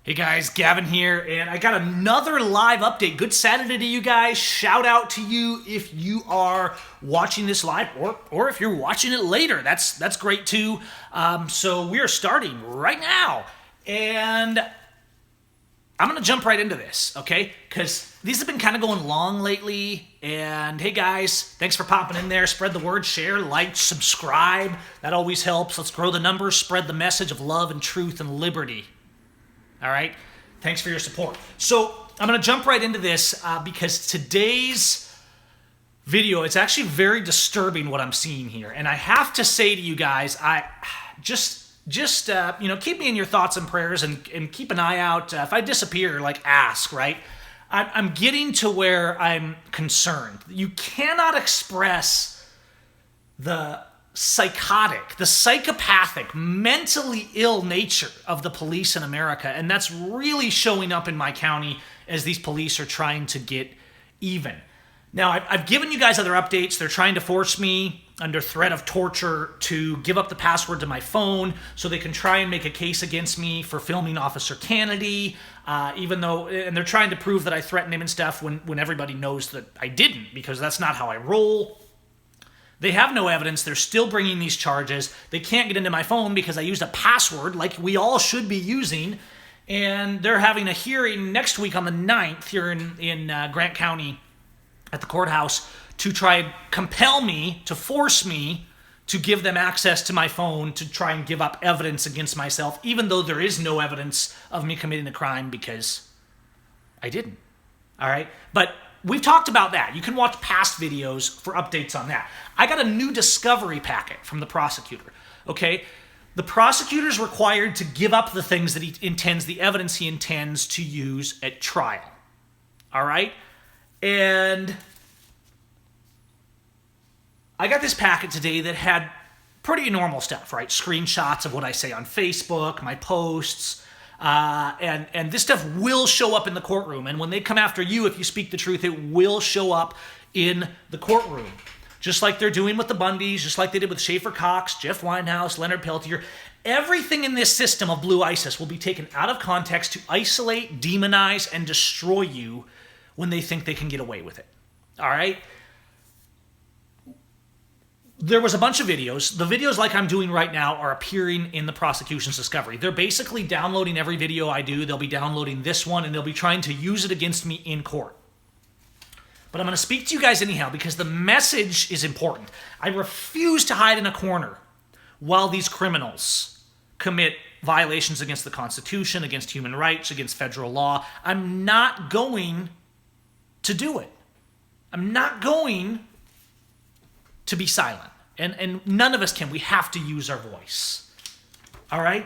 Hey guys, Gavin here, and I got another live update. Good Saturday to you guys. Shout out to you if you are watching this live, or if you're watching it later. That's great too. So we are starting right now, and I'm gonna jump right into this, okay? Because these have been kind of going long lately. And hey guys, thanks for popping in there. Spread the word, share, like, subscribe. That always helps. Let's grow the numbers, spread the message of love and truth and liberty. All right? Thanks for your support. So I'm going to jump right into this because today's video, it's actually very disturbing what I'm seeing here. And I have to say to you guys, I just keep me in your thoughts and prayers and keep an eye out. If I disappear, ask, right? I'm getting to where I'm concerned. You cannot express the psychotic, the psychopathic, mentally ill nature of the police in America. And that's really showing up in my county as these police are trying to get even. Now, I've given you guys other updates. They're trying to force me under threat of torture to give up the password to my phone so they can try and make a case against me for filming Officer Kennedy, and they're trying to prove that I threatened him and stuff when everybody knows that I didn't, because that's not how I roll. They have no evidence. They're still bringing these charges. They can't get into my phone because I used a password like we all should be using. And they're having a hearing next week on the 9th here in Grant County at the courthouse to try and compel me, to force me to give them access to my phone to try and give up evidence against myself, even though there is no evidence of me committing a crime because I didn't. All right? But we've talked about that. You can watch past videos for updates on that. I got a new discovery packet from the prosecutor, okay? The prosecutor's required to give up the things that the evidence he intends to use at trial, all right? And I got this packet today that had pretty normal stuff, right? Screenshots of what I say on Facebook, my posts, and this stuff will show up in the courtroom. And when they come after you, if you speak the truth, it will show up in the courtroom. Just like they're doing with the Bundys, just like they did with Schaefer Cox, Jeff Winehouse, Leonard Peltier. Everything in this system of Blue ISIS will be taken out of context to isolate, demonize, and destroy you when they think they can get away with it. All right? There was a bunch of videos. The videos like I'm doing right now are appearing in the prosecution's discovery. They're basically downloading every video I do. They'll be downloading this one, and they'll be trying to use it against me in court. But I'm going to speak to you guys anyhow because the message is important. I refuse to hide in a corner while these criminals commit violations against the Constitution, against human rights, against federal law. I'm not going to do it. I'm not going to be silent. And none of us can. We have to use our voice. All right?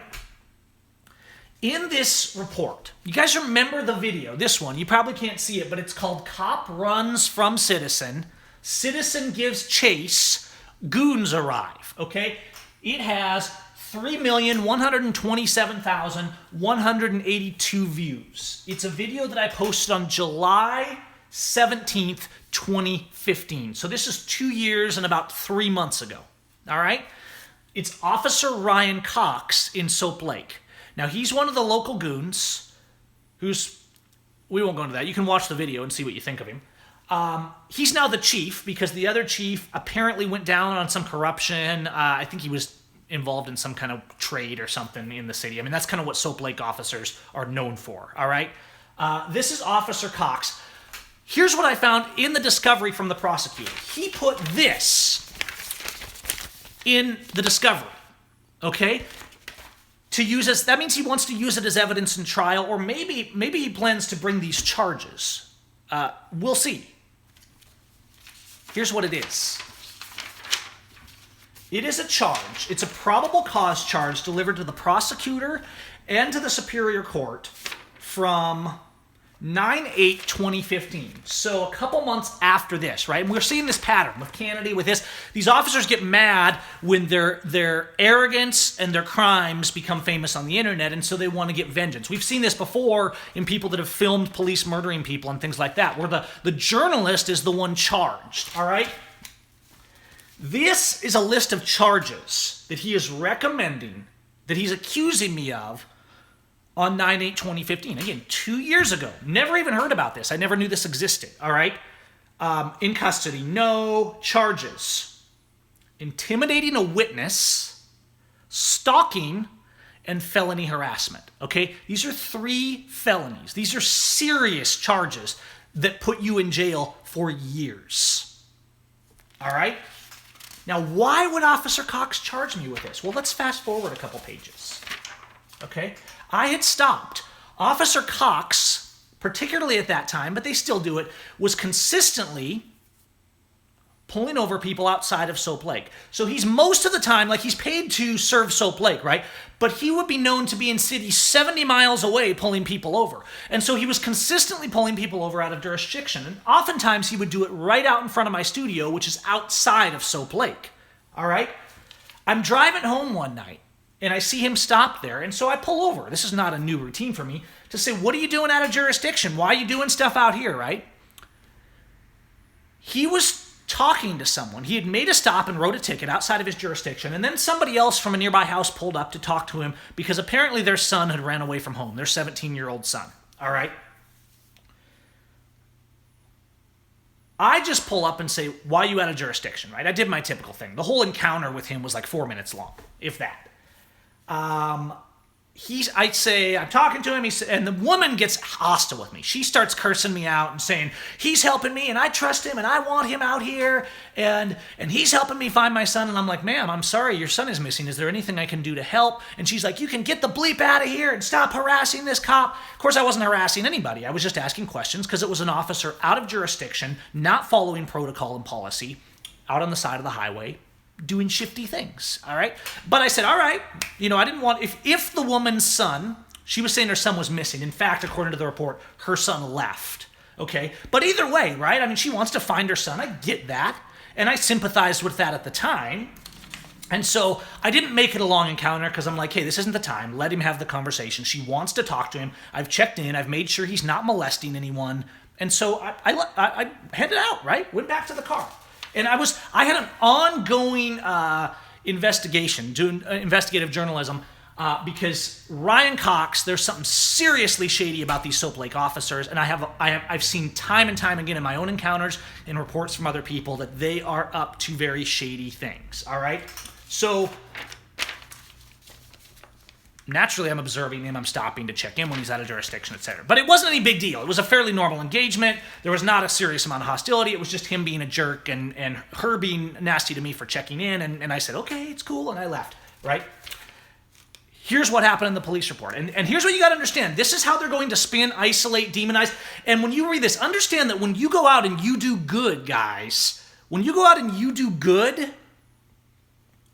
In this report, you guys remember the video, this one. You probably can't see it, but it's called Cop Runs from Citizen. Citizen Gives Chase. Goons Arrive. Okay? It has 3,127,182 views. It's a video that I posted on July 17th, 2015. So this is 2 years and about 3 months ago. All right? It's Officer Ryan Cox in Soap Lake. Now, he's one of the local goons we won't go into that. You can watch the video and see what you think of him. He's now the chief because the other chief apparently went down on some corruption. I think he was involved in some kind of trade or something in the city. I mean, that's kind of what Soap Lake officers are known for, all right? This is Officer Cox. Here's what I found in the discovery from the prosecutor. He put this in the discovery, okay? That means he wants to use it as evidence in trial, or maybe he plans to bring these charges. We'll see. Here's what it is. It is a charge. It's a probable cause charge delivered to the prosecutor and to the Superior Court from 9/8/2015. So a couple months after this, right? And we're seeing this pattern with Kennedy, with this. These officers get mad when their arrogance and their crimes become famous on the internet, and so they want to get vengeance. We've seen this before in people that have filmed police murdering people and things like that, where the journalist is the one charged, all right? This is a list of charges that he is recommending, that he's accusing me of on 9/8/2015. Again, 2 years ago. Never even heard about this. I never knew this existed, all right? In custody, no charges. Intimidating a witness, stalking, and felony harassment, okay? These are 3 felonies. These are serious charges that put you in jail for years, all right? Now, why would Officer Cox charge me with this? Well, let's fast forward a couple pages, okay? I had stopped. Officer Cox, particularly at that time, but they still do it, was consistently pulling over people outside of Soap Lake. So he's most of the time, like he's paid to serve Soap Lake, right? But he would be known to be in cities 70 miles away pulling people over. And so he was consistently pulling people over out of jurisdiction. And oftentimes he would do it right out in front of my studio, which is outside of Soap Lake, all right? I'm driving home one night and I see him stop there. And so I pull over. This is not a new routine for me to say, what are you doing out of jurisdiction? Why are you doing stuff out here, right? He was talking to someone. He had made a stop and wrote a ticket outside of his jurisdiction, and then somebody else from a nearby house pulled up to talk to him because apparently their son had ran away from home, their 17-year-old son, all right? I just pull up and say, why are you out of jurisdiction, right? I did my typical thing. The whole encounter with him was like 4 minutes long, if that. I'd say, I'm talking to him, and the woman gets hostile with me. She starts cursing me out and saying, he's helping me, and I trust him, and I want him out here, and he's helping me find my son. And I'm like, ma'am, I'm sorry, your son is missing. Is there anything I can do to help? And she's like, you can get the bleep out of here and stop harassing this cop. Of course, I wasn't harassing anybody. I was just asking questions because it was an officer out of jurisdiction, not following protocol and policy, out on the side of the highway, doing shifty things, all right? But I said, all right, I didn't want, if the woman's son, she was saying her son was missing. In fact, according to the report, her son left, okay? But either way, right? I mean, she wants to find her son. I get that. And I sympathized with that at the time. And so I didn't make it a long encounter because I'm like, hey, this isn't the time. Let him have the conversation. She wants to talk to him. I've checked in. I've made sure he's not molesting anyone. And so I headed out, right? Went back to the car. And I had an ongoing investigation, doing investigative journalism, because Ryan Cox, there's something seriously shady about these Soap Lake officers, and I've seen time and time again in my own encounters and reports from other people that they are up to very shady things. All right, so naturally, I'm observing him. I'm stopping to check in when he's out of jurisdiction, etc. But it wasn't any big deal. It was a fairly normal engagement. There was not a serious amount of hostility. It was just him being a jerk and her being nasty to me for checking in. And I said, okay, it's cool. And I left, right? Here's what happened in the police report. And here's what you got to understand. This is how they're going to spin, isolate, demonize. And when you read this, understand that when you go out and you do good, guys, when you go out and you do good,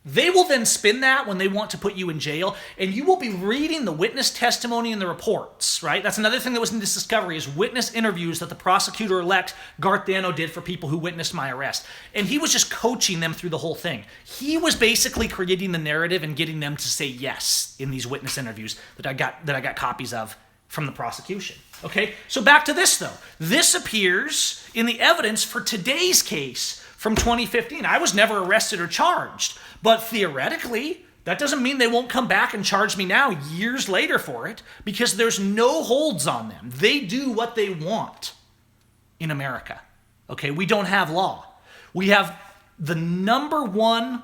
they will then spin that when they want to put you in jail, and you will be reading the witness testimony and the reports, right? That's another thing that was in this discovery is witness interviews that the prosecutor-elect Garth Dano did for people who witnessed my arrest. And he was just coaching them through the whole thing. He was basically creating the narrative and getting them to say yes in these witness interviews that I got copies of from the prosecution. Okay? So back to this, though. This appears in the evidence for today's case from 2015. I was never arrested or charged. But theoretically, that doesn't mean they won't come back and charge me now years later for it because there's no holds on them. They do what they want in America. Okay, we don't have law. We have the number one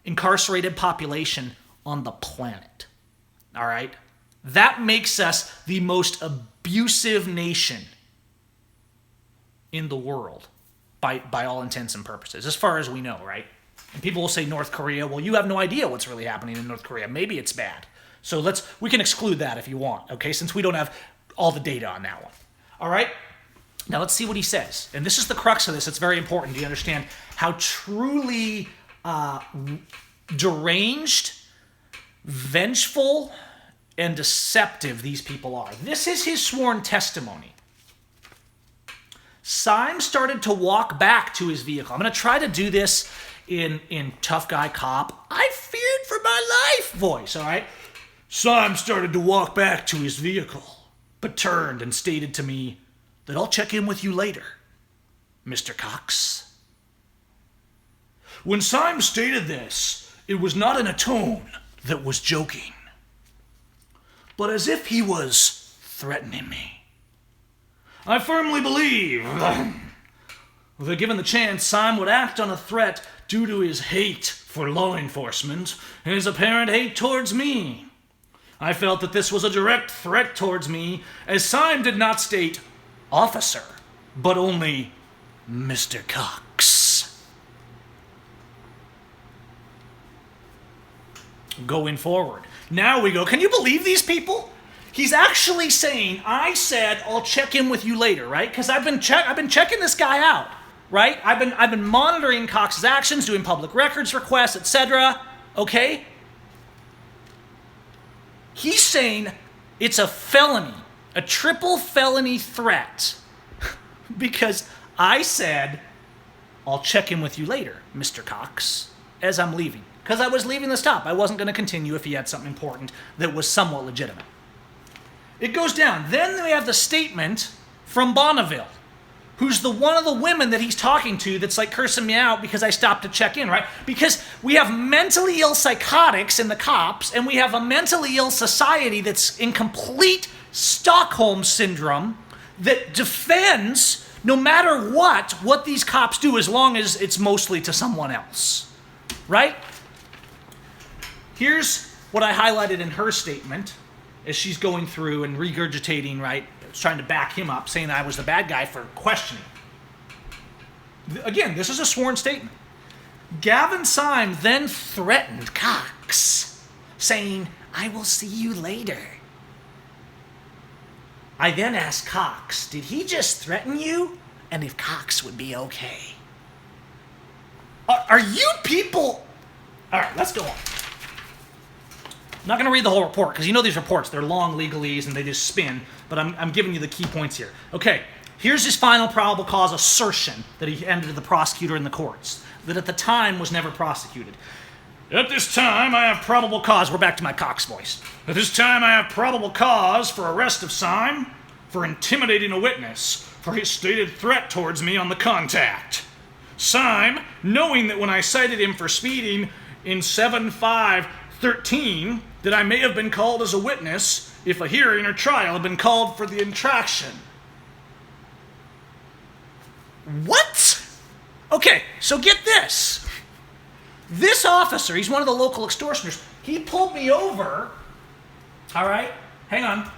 incarcerated population on the planet. All right? That makes us the most abusive nation in the world by all intents and purposes, as far as we know, right? And people will say North Korea. Well, you have no idea what's really happening in North Korea. Maybe it's bad. So we can exclude that if you want, okay, since we don't have all the data on that one. All right? Now let's see what he says. And this is the crux of this. It's very important. Do you understand how truly deranged, vengeful, and deceptive these people are? This is his sworn testimony. Symes started to walk back to his vehicle. I'm going to try to do this in tough guy cop, I feared for my life voice, all right? Symes started to walk back to his vehicle, but turned and stated to me that I'll check in with you later, Mr. Cox. When Symes stated this, it was not in a tone that was joking. but as if he was threatening me. I firmly believe that given the chance, Syme would act on a threat due to his hate for law enforcement and his apparent hate towards me. I felt that this was a direct threat towards me, as Syme did not state officer, but only Mr. Cox. Going forward. Now we go. Can you believe these people? He's actually saying, I said I'll check in with you later, right? Because I've been checking this guy out, right? I've been monitoring Cox's actions, doing public records requests, etc. Okay? He's saying it's a felony, a triple felony threat, because I said I'll check in with you later, Mr. Cox, as I'm leaving. Because I was leaving the stop. I wasn't going to continue if he had something important that was somewhat legitimate. It goes down. Then we have the statement from Bonneville, who's one of the women that he's talking to that's like cursing me out because I stopped to check in, right? Because we have mentally ill psychotics in the cops, and we have a mentally ill society that's in complete Stockholm syndrome that defends, no matter what these cops do, as long as it's mostly to someone else, right? Here's what I highlighted in her statement as she's going through and regurgitating, right? Trying to back him up, saying I was the bad guy for questioning. Again, this is a sworn statement. Gavin Syme then threatened Cox, saying, I will see you later. I then asked Cox, did he just threaten you? And if Cox would be okay. Are you people... All right, let's go on. I'm not going to read the whole report, because you know these reports, they're long legalese and they just spin, but I'm giving you the key points here. Okay, here's his final probable cause assertion that he ended to the prosecutor in the courts, that at the time was never prosecuted. At this time, I have probable cause. We're back to my Cox voice. At this time, I have probable cause for arrest of Syme for intimidating a witness for his stated threat towards me on the contact. Syme, knowing that when I cited him for speeding in 7-5-13, that I may have been called as a witness if a hearing or trial had been called for the infraction. What? Okay, so get this. This officer, he's one of the local extortioners, he pulled me over. All right, hang on.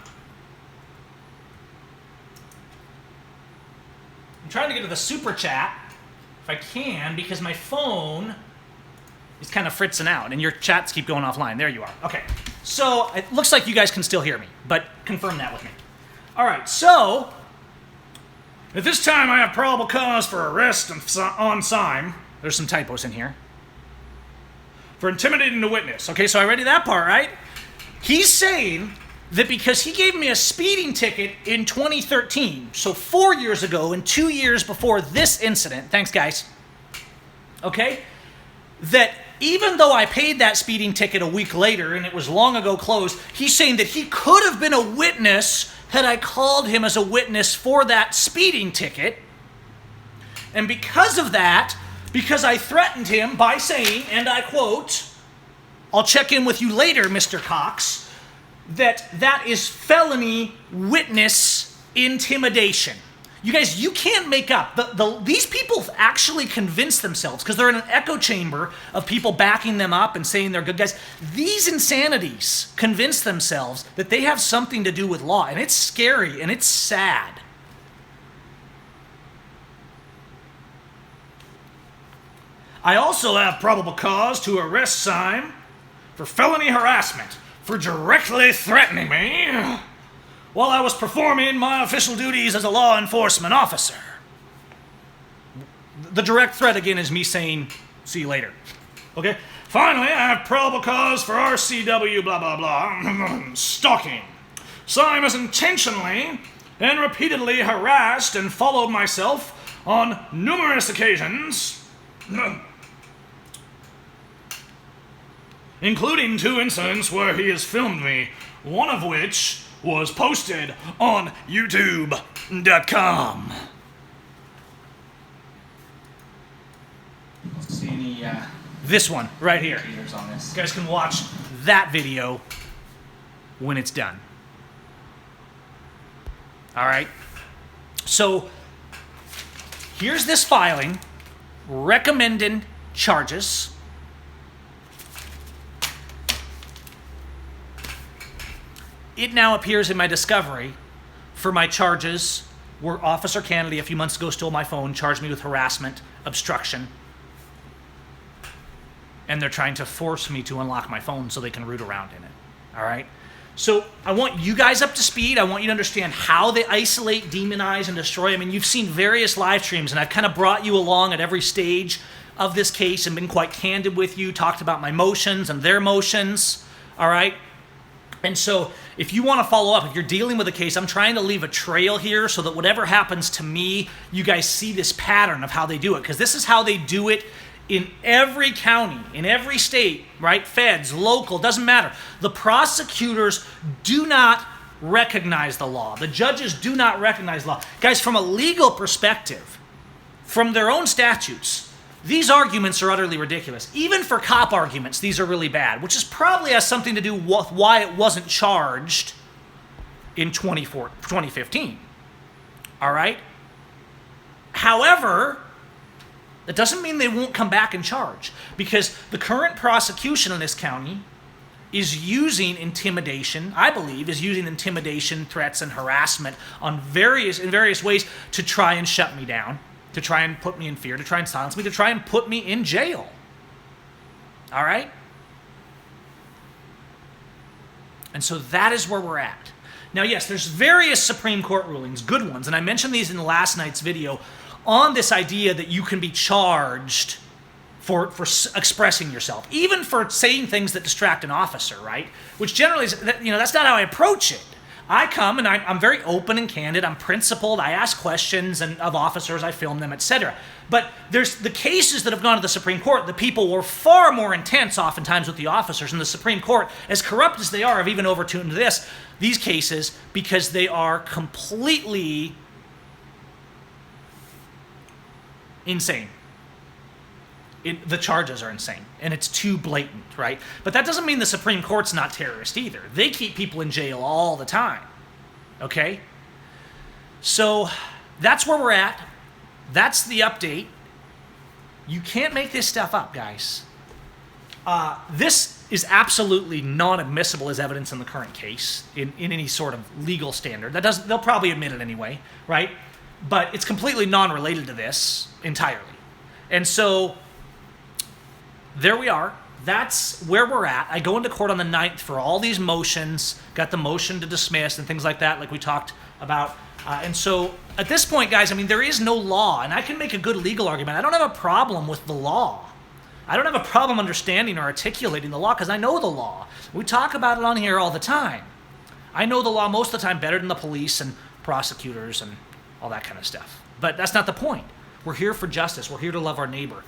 I'm trying to get to the super chat, if I can, because my phone is kind of fritzing out, and your chats keep going offline. There you are. Okay, so it looks like you guys can still hear me, but confirm that with me. All right, so at this time I have probable cause for arrest on Syme. There's some typos in here. For intimidating a witness. Okay, so I read that part, right? He's saying that because he gave me a speeding ticket in 2013, so 4 years ago and 2 years before this incident, thanks guys, okay, that even though I paid that speeding ticket a week later and it was long ago closed, he's saying that he could have been a witness had I called him as a witness for that speeding ticket. And because of that, because I threatened him by saying, and I quote, I'll check in with you later, Mr. Cox, that is felony witness intimidation. You guys, you can't make up. These people actually convince themselves, because they're in an echo chamber of people backing them up and saying they're good guys. These insanities convince themselves that they have something to do with law, and it's scary and it's sad. I also have probable cause to arrest Syme for felony harassment for directly threatening me while I was performing my official duties as a law enforcement officer. The direct threat again is me saying, see you later. Okay? Finally, I have probable cause for RCW blah blah blah stalking. Syme has intentionally and repeatedly harassed and followed myself on numerous occasions, including 2 incidents where he has filmed me, one of which was posted on YouTube.com. Let's see any, this one right here. You guys can watch that video when it's done. All right? So here's this filing, recommended charges. It now appears in my discovery for my charges where Officer Kennedy a few months ago stole my phone, charged me with harassment, obstruction, and they're trying to force me to unlock my phone so they can root around in it. All right? So I want you guys up to speed. I want you to understand how they isolate, demonize, and destroy. I mean, you've seen various live streams, and I've kind of brought you along at every stage of this case and been quite candid with you, talked about my motions and their motions. All right? And so if you want to follow up, if you're dealing with a case, I'm trying to leave a trail here so that whatever happens to me, you guys see this pattern of how they do it. Because this is how they do it in every county, in every state, right? Feds, local, doesn't matter. The prosecutors do not recognize the law. The judges do not recognize law. Guys, from a legal perspective, from their own statutes, these arguments are utterly ridiculous. Even for cop arguments, these are really bad, which is probably has something to do with why it wasn't charged in 2015. All right? However, that doesn't mean they won't come back and charge, because the current prosecution in this county is using intimidation, I believe, is using intimidation, threats, and harassment in various ways to try and shut me down, to try and put me in fear, to try and silence me, to try and put me in jail. All right? And so that is where we're at. Now, yes, there's various Supreme Court rulings, good ones, and I mentioned these in last night's video, on this idea that you can be charged for expressing yourself, even for saying things that distract an officer, right? Which generally is, that's not how I approach it. I come and I'm very open and candid. I'm principled. I ask questions of officers. I film them, etc. But there's the cases that have gone to the Supreme Court. The people were far more intense oftentimes with the officers. And the Supreme Court, as corrupt as they are, have even overturned these cases because they are completely insane. The charges are insane, and it's too blatant, right? But that doesn't mean the Supreme Court's not terrorist either. They keep people in jail all the time, okay? So that's where we're at. That's the update. You can't make this stuff up, guys. This is absolutely non-admissible as evidence in the current case, in any sort of legal standard. They'll probably admit it anyway, right? But it's completely non-related to this entirely. And so there we are. That's where we're at. I go into court on the 9th for all these motions, got the motion to dismiss and things like that, like we talked about. And so at this point, guys, I mean, there is no law, and I can make a good legal argument. I don't have a problem with the law. I don't have a problem understanding or articulating the law because I know the law. We talk about it on here all the time. I know the law most of the time better than the police and prosecutors and all that kind of stuff. But that's not the point. We're here for justice. We're here to love our neighbor.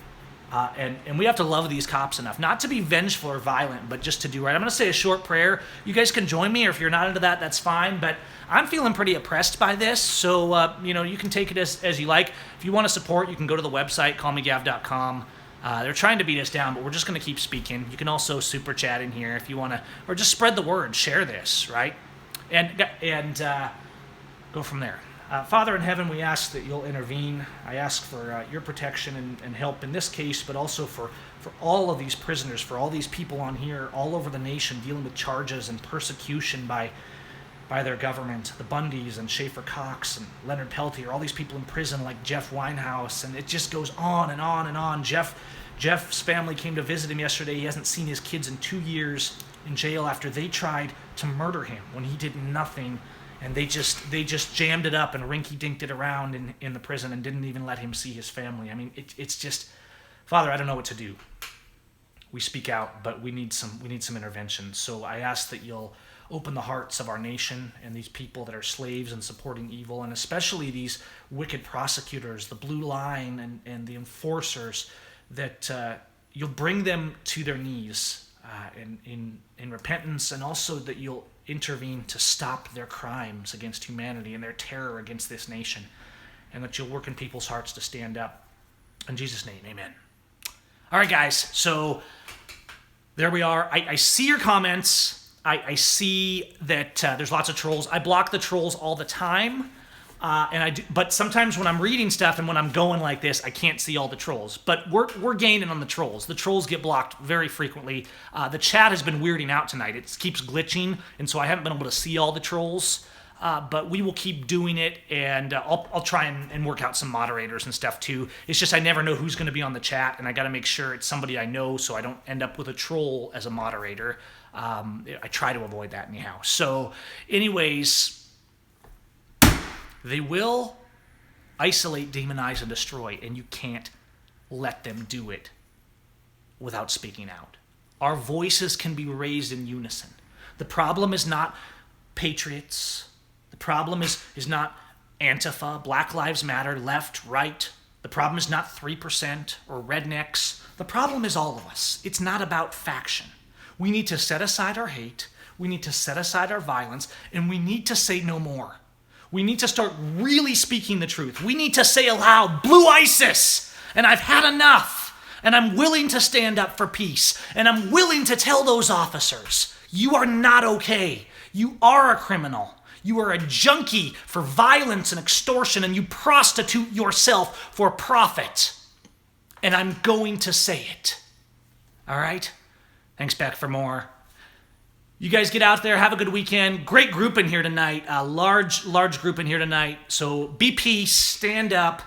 And we have to love these cops enough, not to be vengeful or violent, but just to do right. I'm going to say a short prayer. You guys can join me, or if you're not into that, that's fine. But I'm feeling pretty oppressed by this, so you can take it as you like. If you want to support, you can go to the website, callmegav.com. They're trying to beat us down, but we're just going to keep speaking. You can also super chat in here if you want to, or just spread the word, share this, right? And go from there. Father in heaven, we ask that you'll intervene. I ask for your protection and help in this case, but also for all of these prisoners, for all these people on here all over the nation dealing with charges and persecution by their government, the Bundys and Schaefer Cox and Leonard Peltier, all these people in prison like Jeff Winehouse, and it just goes on and on and on. Jeff's family came to visit him yesterday. He hasn't seen his kids in 2 years in jail after they tried to murder him when he did nothing. And they just jammed it up and rinky-dinked it around in the prison and didn't even let him see his family. I mean, it's just, Father, I don't know what to do. We speak out, but we need some intervention. So I ask that you'll open the hearts of our nation and these people that are slaves and supporting evil, and especially these wicked prosecutors, the blue line and the enforcers, that you'll bring them to their knees in repentance, and also that you'll intervene to stop their crimes against humanity and their terror against this nation, and that you'll work in people's hearts to stand up. In Jesus' name, amen. All right, guys, so there we are. I see your comments. I see that there's lots of trolls. I block the trolls all the time. But sometimes when I'm reading stuff and when I'm going like this, I can't see all the trolls. But we're gaining on the trolls. The trolls get blocked very frequently. The chat has been weirding out tonight. It keeps glitching, and so I haven't been able to see all the trolls. But we will keep doing it, and I'll try and work out some moderators and stuff too. It's just I never know who's going to be on the chat, and I got to make sure it's somebody I know so I don't end up with a troll as a moderator. I try to avoid that anyhow. So, anyways. They will isolate, demonize, and destroy, and you can't let them do it without speaking out. Our voices can be raised in unison. The problem is not patriots. The problem is not Antifa, Black Lives Matter, left, right. The problem is not 3% or rednecks. The problem is all of us. It's not about faction. We need to set aside our hate. We need to set aside our violence, and we need to say no more. We need to start really speaking the truth. We need to say aloud, "Blue ISIS!" And I've had enough. And I'm willing to stand up for peace. And I'm willing to tell those officers, you are not okay. You are a criminal. You are a junkie for violence and extortion, and you prostitute yourself for profit. And I'm going to say it. All right? Thanks, back for more. You guys get out there, have a good weekend. Great group in here tonight. A large group in here tonight. So be peace, stand up.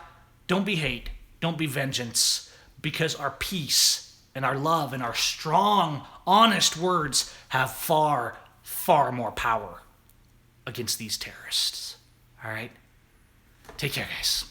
Don't be hate. Don't be vengeance. Because our peace and our love and our strong, honest words have far, far more power against these terrorists. All right? Take care, guys.